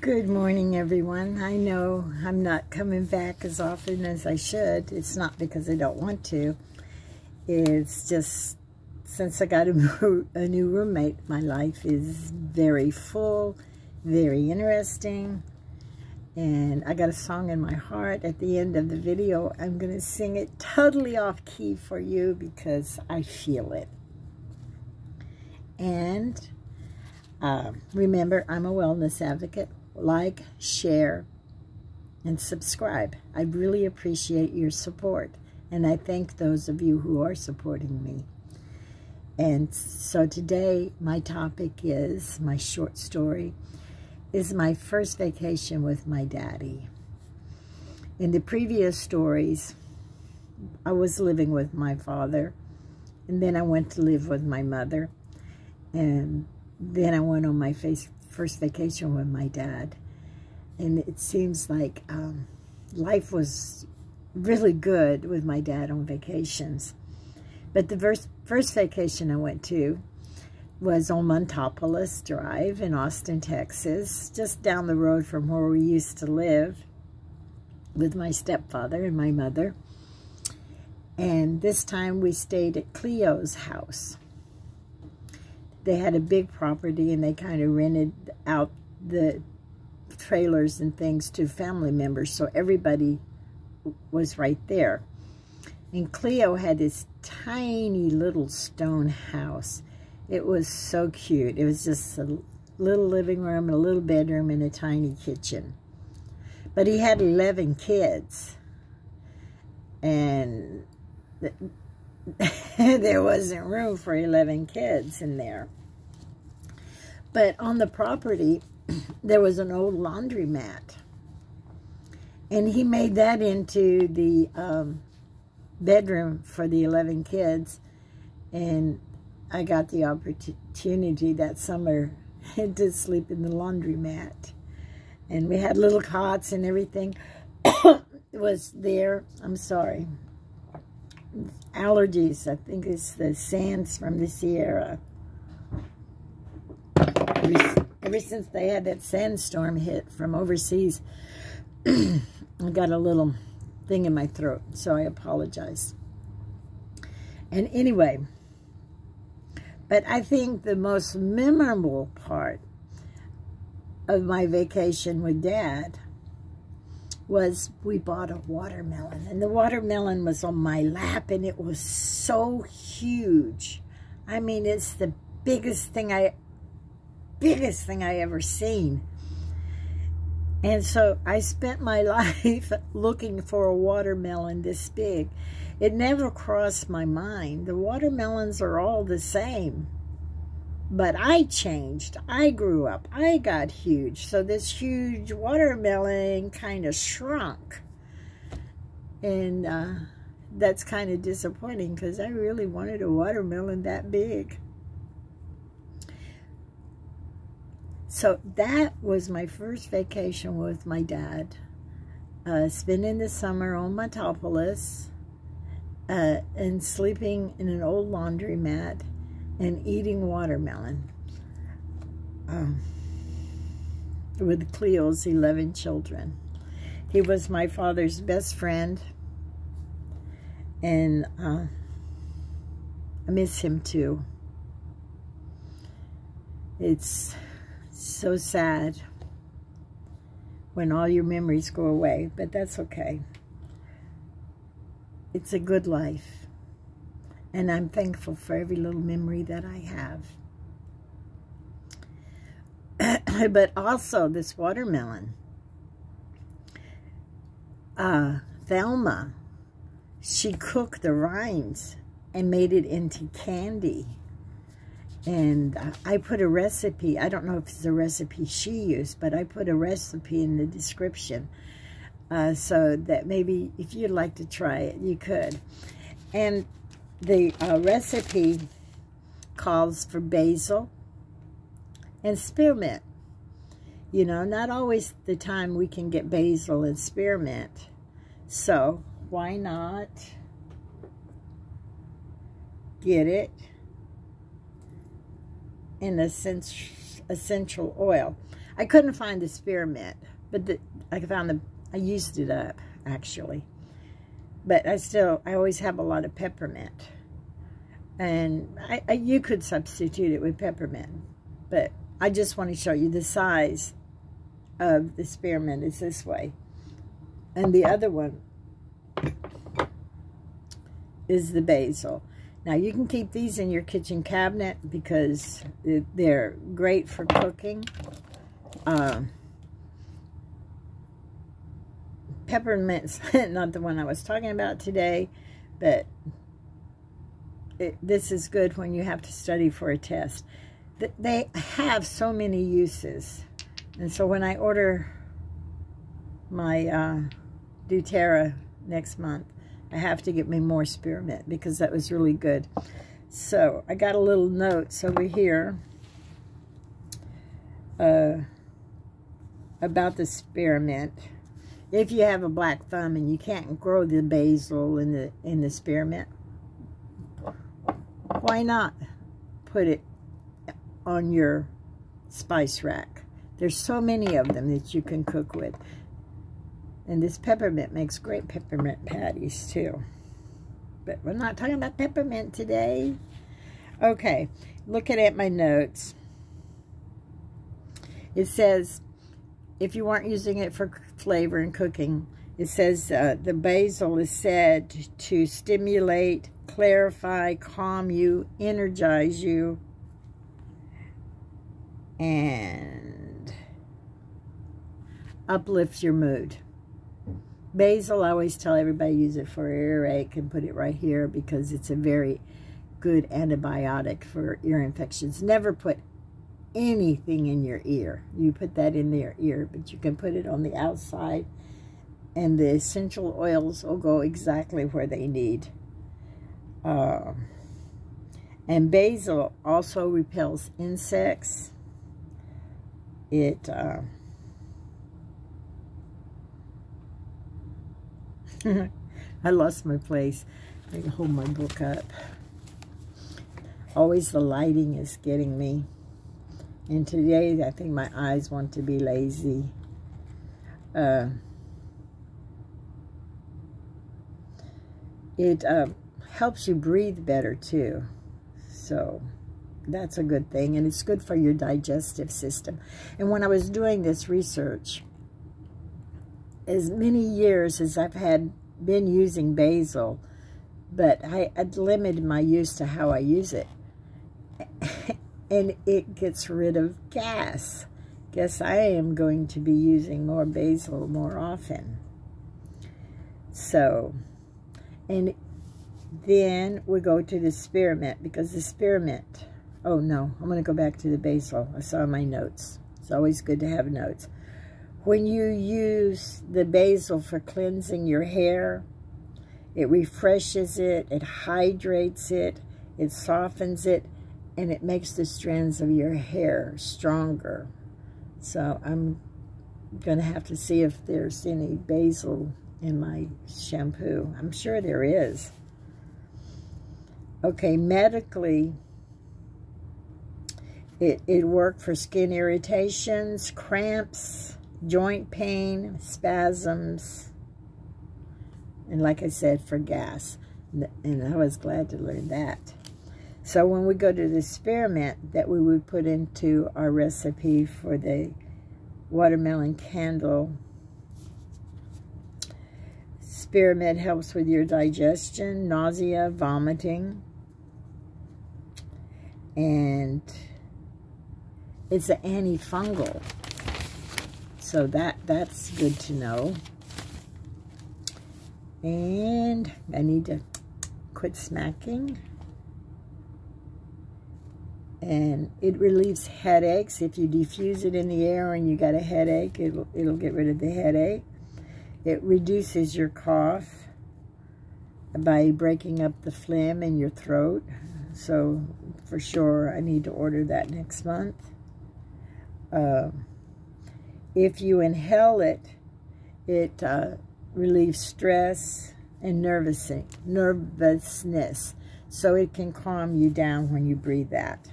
Good morning, everyone. I know I'm not coming back as often as I should. It's not because I don't want to. It's just since I got a new roommate, my life is very full, very interesting. And I got a song in my heart. At the end of the video, I'm going to sing it totally off key for you because I feel it. And remember, I'm a wellness advocate. Like, share, and subscribe. I really appreciate your support. And I thank those of you who are supporting me. And so today, my topic is, my short story, is my first vacation with my daddy. In the previous stories, I was living with my father. And then I went to live with my mother. And then I went on my first vacation with my dad. And it seems like life was really good with my dad on vacations. But the first vacation I went to was on Montopolis Drive in Austin, Texas, just down the road from where we used to live with my stepfather and my mother. And this time we stayed at Cleo's house. They had a big property and they kind of rented out the trailers and things to family members, so everybody was right there. And Cleo had this tiny little stone house. It was so cute. It was just a little living room, a little bedroom, and a tiny kitchen. But he had 11 kids. And there wasn't room for 11 kids in there. But on the property, there was an old laundromat. And he made that into the bedroom for the 11 kids. And I got the opportunity that summer to sleep in the laundromat. And we had little cots and everything. It was there. I'm sorry. Allergies. I think it's the sands from the Sierra. Ever since they had that sandstorm hit from overseas, I got a little thing in my throat, so I apologize. And anyway, but I think the most memorable part of my vacation with Dad was we bought a watermelon. And the watermelon was on my lap, and it was so huge. I mean, it's the biggest thing I ever seen. And so I spent my life looking for a watermelon this big. It never crossed my mind. The watermelons are all the same. But I changed. I grew up. I got huge. So this huge watermelon kind of shrunk. And that's kind of disappointing because I really wanted a watermelon that big. So that was my first vacation with my dad, spending the summer on Montopolis and sleeping in an old laundromat and eating watermelon with Cleo's 11 children. He was my father's best friend, and I miss him too. It's so sad when all your memories go away, but that's okay. It's a good life, and I'm thankful for every little memory that I have. But also this watermelon, Thelma, she cooked the rinds and made it into candy. And I put a recipe. I don't know if it's a recipe she used, but I put a recipe in the description so that maybe if you'd like to try it, you could. And the recipe calls for basil and spearmint. You know, not always the time we can get basil and spearmint. So why not get it in essential oil? I couldn't find the spearmint, but I used it up, actually. But I always have a lot of peppermint. And you could substitute it with peppermint. But I just want to show you the size of the spearmint is this way. And the other one is the basil. Now, you can keep these in your kitchen cabinet because they're great for cooking. Peppermint's not the one I was talking about today, but this is good when you have to study for a test. They have so many uses. And so when I order my doTERRA next month, I have to get me more spearmint because that was really good. So I got a little notes over here about the spearmint. If you have a black thumb and you can't grow the basil in the spearmint, why not put it on your spice rack? There's so many of them that you can cook with. And this peppermint makes great peppermint patties too. But we're not talking about peppermint today. Okay, looking at my notes. It says, if you weren't using it for flavor and cooking, it says the basil is said to stimulate, clarify, calm you, energize you, and uplift your mood. Basil, I always tell everybody use it for earache and put it right here because it's a very good antibiotic for ear infections. Never put anything in your ear. You put that in their ear, but you can put it on the outside, and the essential oils will go exactly where they need. And basil also repels insects. It I lost my place. I can hold my book up. Always the lighting is getting me. And today, I think my eyes want to be lazy. It helps you breathe better, too. So, that's a good thing. And it's good for your digestive system. And when I was doing this research, as many years as I've been using basil, but I limited my use to how I use it. And it gets rid of gas. Guess I am going to be using more basil more often. So, and then we go to the spearmint, because the spearmint, oh no, I'm going to go back to the basil. I saw my notes. It's always good to have notes. When you use the basil for cleansing your hair, it refreshes it, it hydrates it, it softens it, and it makes the strands of your hair stronger. So I'm going to have to see if there's any basil in my shampoo. I'm sure there is. Okay, medically, it worked for skin irritations, cramps, joint pain, spasms, and like I said, for gas. And I was glad to learn that. So when we go to the spearmint that we would put into our recipe for the watermelon candle, spearmint helps with your digestion, nausea, vomiting, and it's an antifungal. So that's good to know. And I need to quit smacking. And it relieves headaches. If you diffuse it in the air and you got a headache, it'll get rid of the headache. It reduces your cough by breaking up the phlegm in your throat. So for sure, I need to order that next month. If you inhale it, it relieves stress and nervousness. So it can calm you down when you breathe that.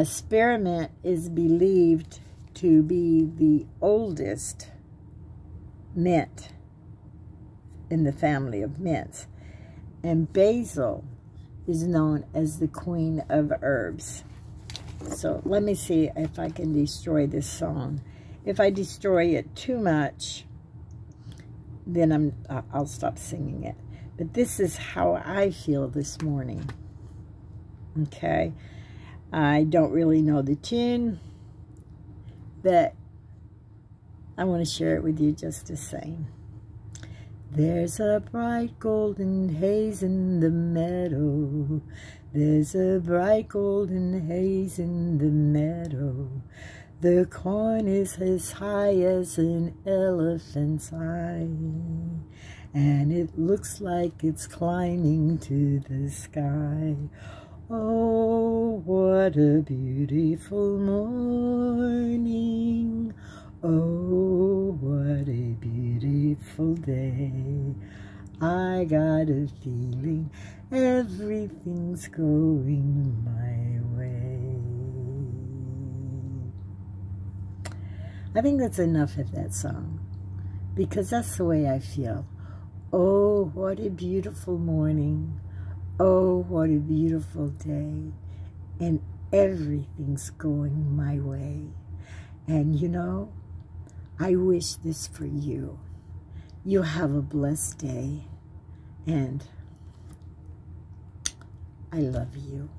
Spearmint is believed to be the oldest mint in the family of mints. And basil is known as the queen of herbs. So let me see if I can destroy this song. If I destroy it too much, then I'll stop singing it. But this is how I feel this morning. Okay? I don't really know the tune, but I want to share it with you just the same. There's a bright golden haze in the meadow. There's a bright golden haze in the meadow. The corn is as high as an elephant's eye, and it looks like it's climbing to the sky. Oh, what a beautiful morning. Oh, what a beautiful day. I got a feeling everything's going my way. I think that's enough of that song, because that's the way I feel. Oh, what a beautiful morning. Oh, what a beautiful day. And everything's going my way. And you know, I wish this for you. You have a blessed day. And I love you.